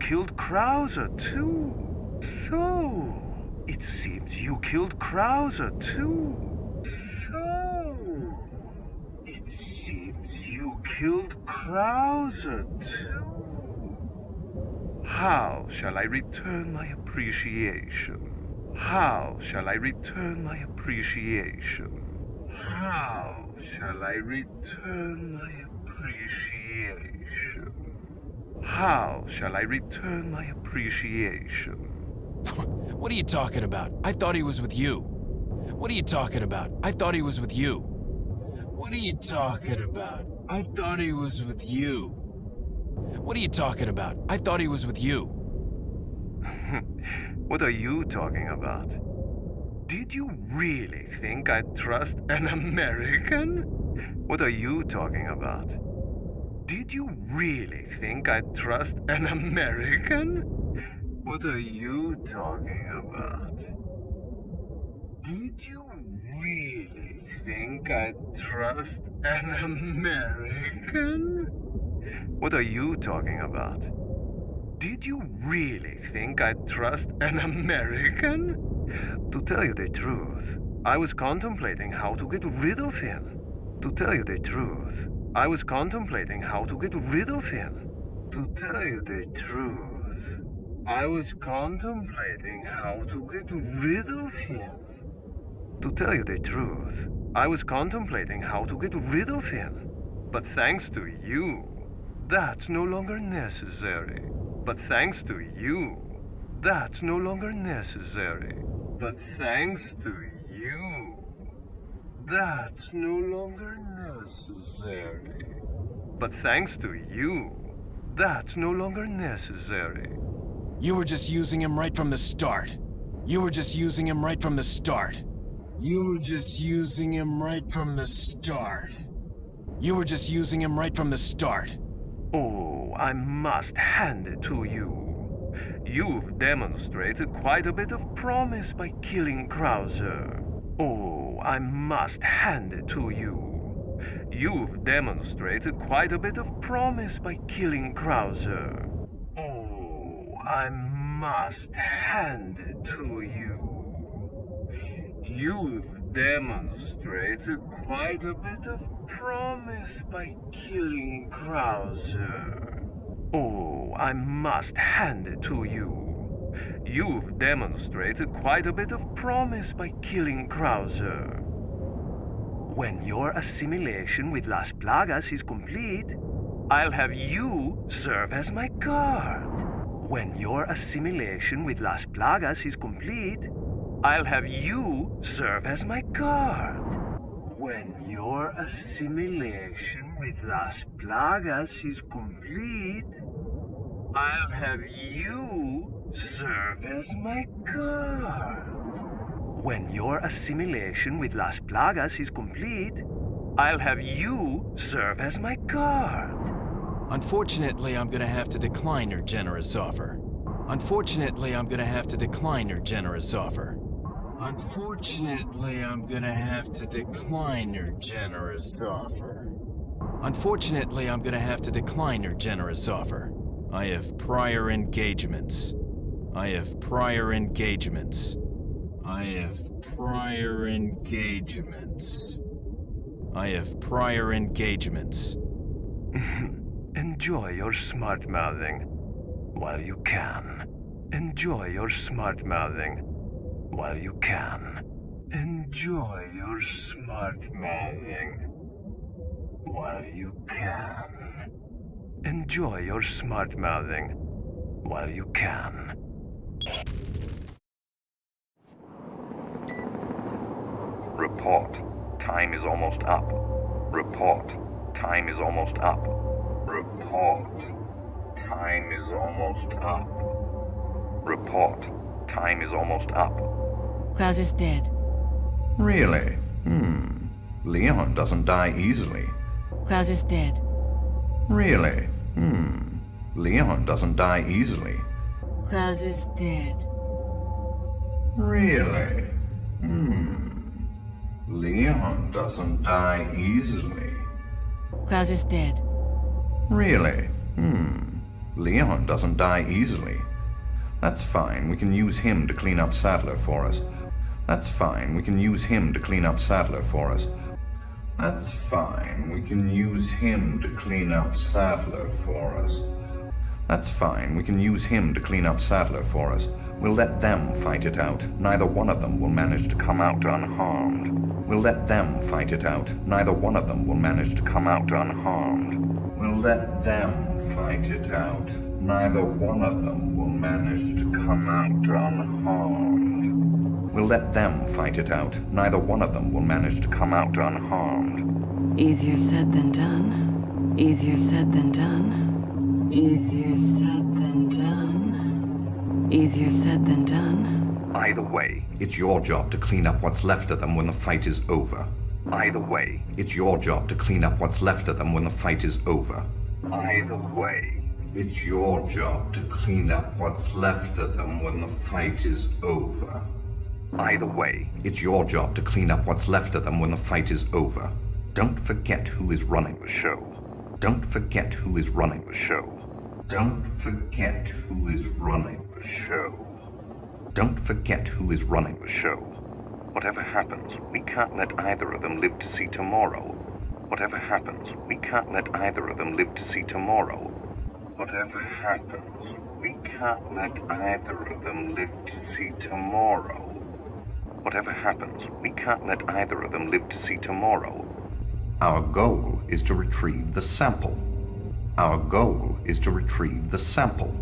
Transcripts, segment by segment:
killed Krauser too. So, it seems you killed Krauser too. So, it seems you killed Krauser too. How shall I return my appreciation? How shall I return my appreciation? How shall I return my appreciation? How shall I return my appreciation? What are you talking about? I thought he was with you. What are you talking about? I thought he was with you. What are you talking about? I thought he was with you. What are you talking about? I thought he was with you. What are you talking about? Did you really think I'd trust an American? What are you talking about? Did you really think I'd trust an American? What are you talking about? Did you really think I'd trust an American? What are you talking about? Did you really think I'd trust an American? To tell you the truth, I was contemplating how to get rid of him. To tell you the truth, I was contemplating how to get rid of him. To tell you the truth, I was contemplating how to get rid of him. To tell you the truth, I was contemplating how to get rid of him. But thanks to you, that's no longer necessary. But thanks to you, that's no longer necessary. But thanks to you, that's no longer necessary. But thanks to you, that's no longer necessary. You were just using him right from the start. You were just using him right from the start. You were just using him right from the start. You were just using him right from the start. Oh, I must hand it to you. You've demonstrated quite a bit of promise by killing Krauser. Oh, I must hand it to you. You've demonstrated quite a bit of promise by killing Krauser. Oh, I must hand it to you. You've demonstrated quite a bit of promise by killing Krauser. Oh, I must hand it to you. You've demonstrated quite a bit of promise by killing Krauser. When your assimilation with Las Plagas is complete, I'll have you serve as my guard. When your assimilation with Las Plagas is complete, I'll have you serve as my guard. When your assimilation with Las Plagas is complete, I'll have you serve as my guard. When your assimilation with Las Plagas is complete, I'll have you serve as my guard. Unfortunately, I'm gonna have to decline your generous offer. Unfortunately, I'm gonna have to decline your generous offer. Unfortunately, I'm gonna have to decline your generous offer. Unfortunately, I'm gonna have to decline your generous offer. I have prior engagements. I have prior engagements. I have prior engagements. I have prior engagements. Enjoy your smart-mouthing while you can. Enjoy your smart-mouthing while you can. Enjoy your smart-mouthing while you can. Enjoy your smart-mouthing while you can. Report. Time is almost up. Report. Time is almost up. Report. Time is almost up. Report. Time is almost up. Krauser's dead. Really? Leon doesn't die easily. Krauser's dead. Really? Leon doesn't die easily. Krauser's dead. Really? Leon doesn't die easily. Krauser's dead. Really? Leon doesn't die easily. That's fine, we can use him to clean up Sadler for us. That's fine, we can use him to clean up Sadler for us. That's fine, we can use him to clean up Sadler for us. That's fine, we can use him to clean up Sadler for us. We'll let them fight it out. Neither one of them will manage to come out unharmed. We'll let them fight it out. Neither one of them will manage to come out unharmed. We'll let them fight it out. Neither one of them will manage to come out unharmed. We'll let them fight it out. Neither one of them will manage to come out unharmed. Easier said than done. Easier said than done. Easier said than done. Easier said than done. Either way, It's your job to clean up what's left of them when the fight is over. either way, It's your job to clean up what's left of them when the fight is over. either way. It's your job to clean up what's left of them when the fight is over. Either way, It's your job to clean up what's left of them when the fight is over. Don't forget who is running the show. Don't forget who is running the show. Don't forget who is running the show. Don't forget who is running the show. whatever happens, we can't let either of them live to see tomorrow. Whatever happens, we can't let either of them live to see tomorrow. Whatever happens, we can't let either of them live to see tomorrow. Whatever happens, we can't let either of them live to see tomorrow. Our goal is to retrieve the sample. Our goal is to retrieve the sample.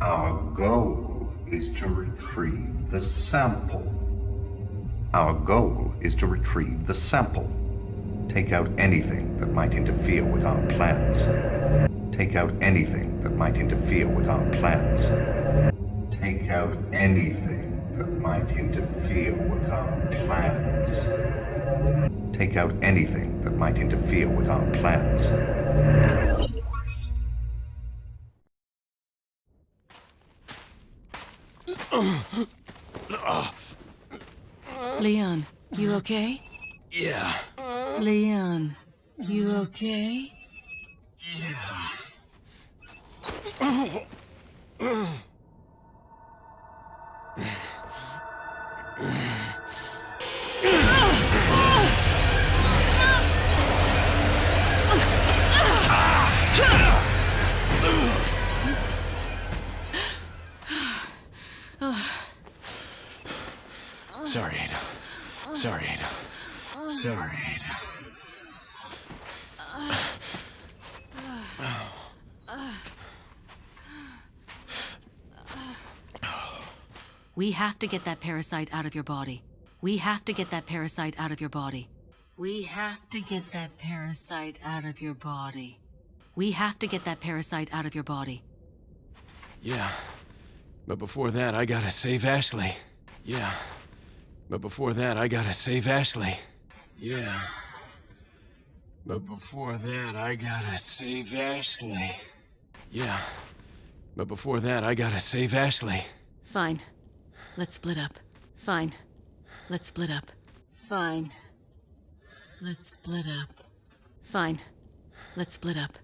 Our goal is to retrieve the sample. Our goal is to retrieve the sample. Take out anything that might interfere with our plans. Take out anything that might interfere with our plans. Take out anything that might interfere with our plans. Take out anything that might interfere with our plans. Leon, you okay? Yeah. Leon, you okay? Yeah. Sorry, Ada. Sorry, Ada. Sorry, Ada. We have to get that parasite out of your body. We have to get that parasite out of your body. We have to get that parasite out of your body. We have to get that parasite out of your body. Yeah. But before that, I gotta save Ashley. Yeah. But before that, I gotta save Ashley. Yeah. But before that, I gotta save Ashley. Yeah. But before that, I gotta save Ashley. Fine. Let's split up. Fine. Let's split up. Fine. Let's split up. Fine. Let's split up.